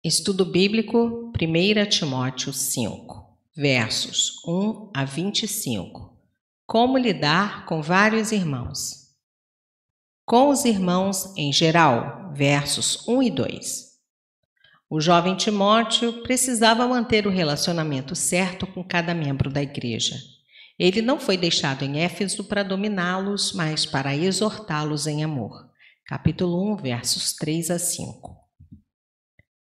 Estudo Bíblico, 1 Timóteo 5, versos 1 a 25. Como lidar com vários irmãos? Com os irmãos em geral, versos 1 e 2. O jovem Timóteo precisava manter o relacionamento certo com cada membro da igreja. Ele não foi deixado em Éfeso para dominá-los, mas para exortá-los em amor. Capítulo 1, versos 3 a 5.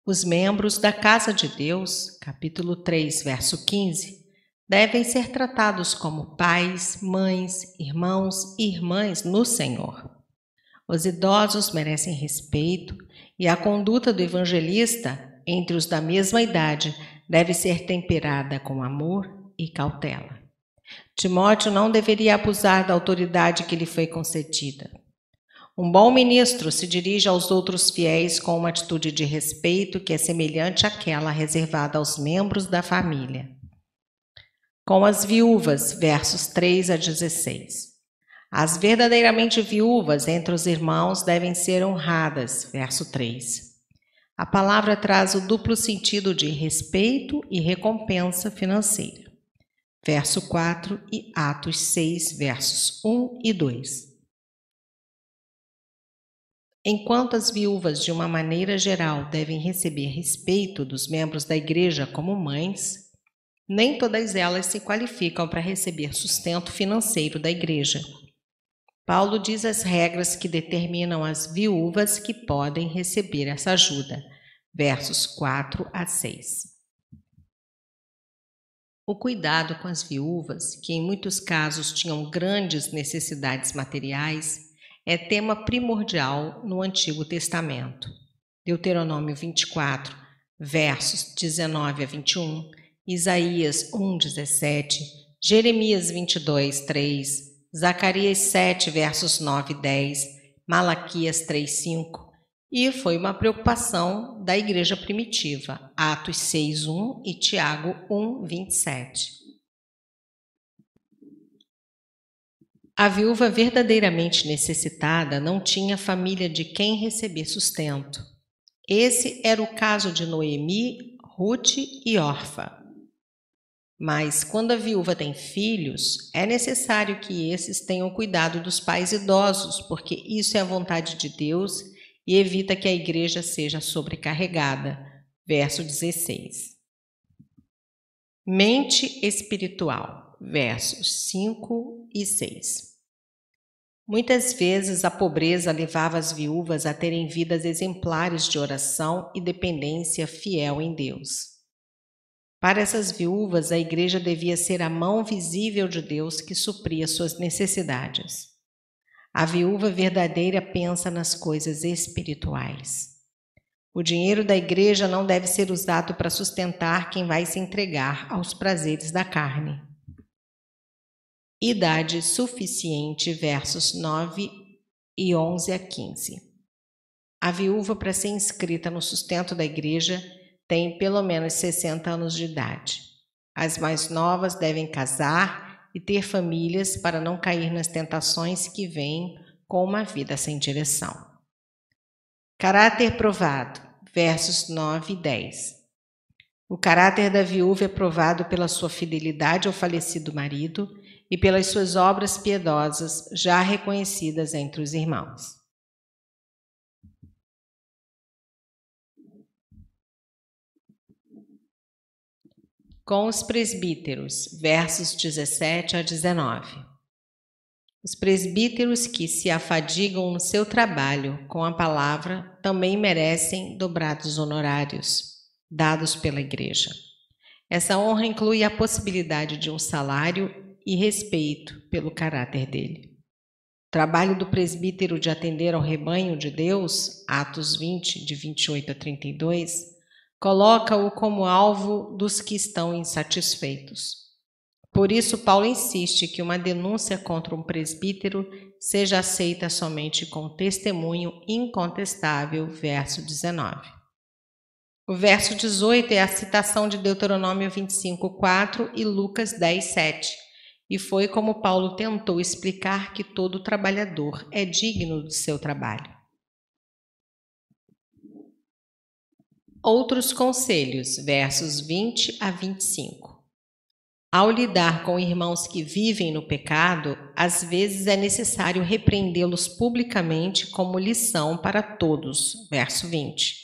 Os membros da casa de Deus, capítulo 3, verso 15, devem ser tratados como pais, mães, irmãos e irmãs no Senhor. Os idosos merecem respeito e a conduta do evangelista entre os da mesma idade deve ser temperada com amor e cautela. Timóteo não deveria abusar da autoridade que lhe foi concedida. Um bom ministro se dirige aos outros fiéis com uma atitude de respeito que é semelhante àquela reservada aos membros da família. Com as viúvas, versos 3 a 16. As verdadeiramente viúvas entre os irmãos devem ser honradas, verso 3. A palavra traz o duplo sentido de respeito e recompensa financeira. Verso 4 e Atos 6, versos 1 e 2. Enquanto as viúvas, de uma maneira geral, devem receber respeito dos membros da igreja como mães, nem todas elas se qualificam para receber sustento financeiro da igreja. Paulo diz as regras que determinam as viúvas que podem receber essa ajuda, versos 4 a 6. O cuidado com as viúvas, que em muitos casos tinham grandes necessidades materiais, é tema primordial no Antigo Testamento. Deuteronômio 24, versos 19 a 21, Isaías 1, 17, Jeremias 22, 3, Zacarias 7, versos 9 e 10, Malaquias 3, 5, e foi uma preocupação da igreja primitiva, Atos 6, 1 e Tiago 1, 27. A viúva verdadeiramente necessitada não tinha família de quem receber sustento. Esse era o caso de Noemi, Ruth e Orfa. Mas quando a viúva tem filhos, é necessário que esses tenham cuidado dos pais idosos, porque isso é a vontade de Deus e evita que a igreja seja sobrecarregada. Verso 16. Mente espiritual, versos 5 e 6. Muitas vezes a pobreza levava as viúvas a terem vidas exemplares de oração e dependência fiel em Deus. Para essas viúvas, a igreja devia ser a mão visível de Deus que supria suas necessidades. A viúva verdadeira pensa nas coisas espirituais. O dinheiro da igreja não deve ser usado para sustentar quem vai se entregar aos prazeres da carne. Idade suficiente, versos 9 e 11 a 15. A viúva, para ser inscrita no sustento da igreja, tem pelo menos 60 anos de idade. As mais novas devem casar e ter famílias para não cair nas tentações que vêm com uma vida sem direção. Caráter provado, versos 9 e 10. O caráter da viúva é provado pela sua fidelidade ao falecido marido e pelas suas obras piedosas já reconhecidas entre os irmãos. Com os presbíteros, versos 17 a 19. Os presbíteros que se afadigam no seu trabalho com a palavra também merecem dobrados honorários, dados pela igreja. Essa honra inclui a possibilidade de um salário e respeito pelo caráter dele. O trabalho do presbítero de atender ao rebanho de Deus, Atos 20, de 28 a 32, coloca-o como alvo dos que estão insatisfeitos. Por isso, Paulo insiste que uma denúncia contra um presbítero seja aceita somente com testemunho incontestável, verso 19. O verso 18 é a citação de Deuteronômio 25, 4 e Lucas 10, 7, e foi como Paulo tentou explicar que todo trabalhador é digno do seu trabalho. Outros conselhos, versos 20 a 25. Ao lidar com irmãos que vivem no pecado, às vezes é necessário repreendê-los publicamente como lição para todos, verso 20.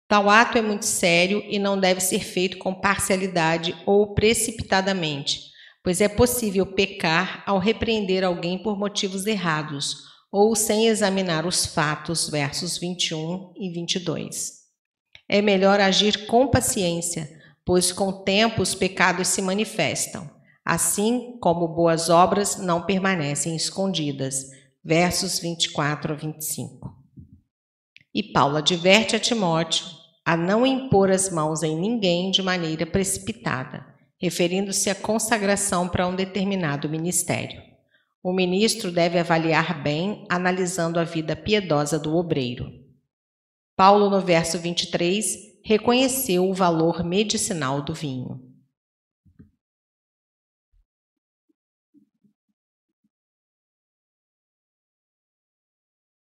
Tal ato é muito sério e não deve ser feito com parcialidade ou precipitadamente, pois é possível pecar ao repreender alguém por motivos errados ou sem examinar os fatos, versos 21 e 22. É melhor agir com paciência, pois com o tempo os pecados se manifestam, assim como boas obras não permanecem escondidas, versos 24 a 25. E Paulo adverte a Timóteo a não impor as mãos em ninguém de maneira precipitada, referindo-se à consagração para um determinado ministério. O ministro deve avaliar bem, analisando a vida piedosa do obreiro. Paulo, no verso 23, reconheceu o valor medicinal do vinho.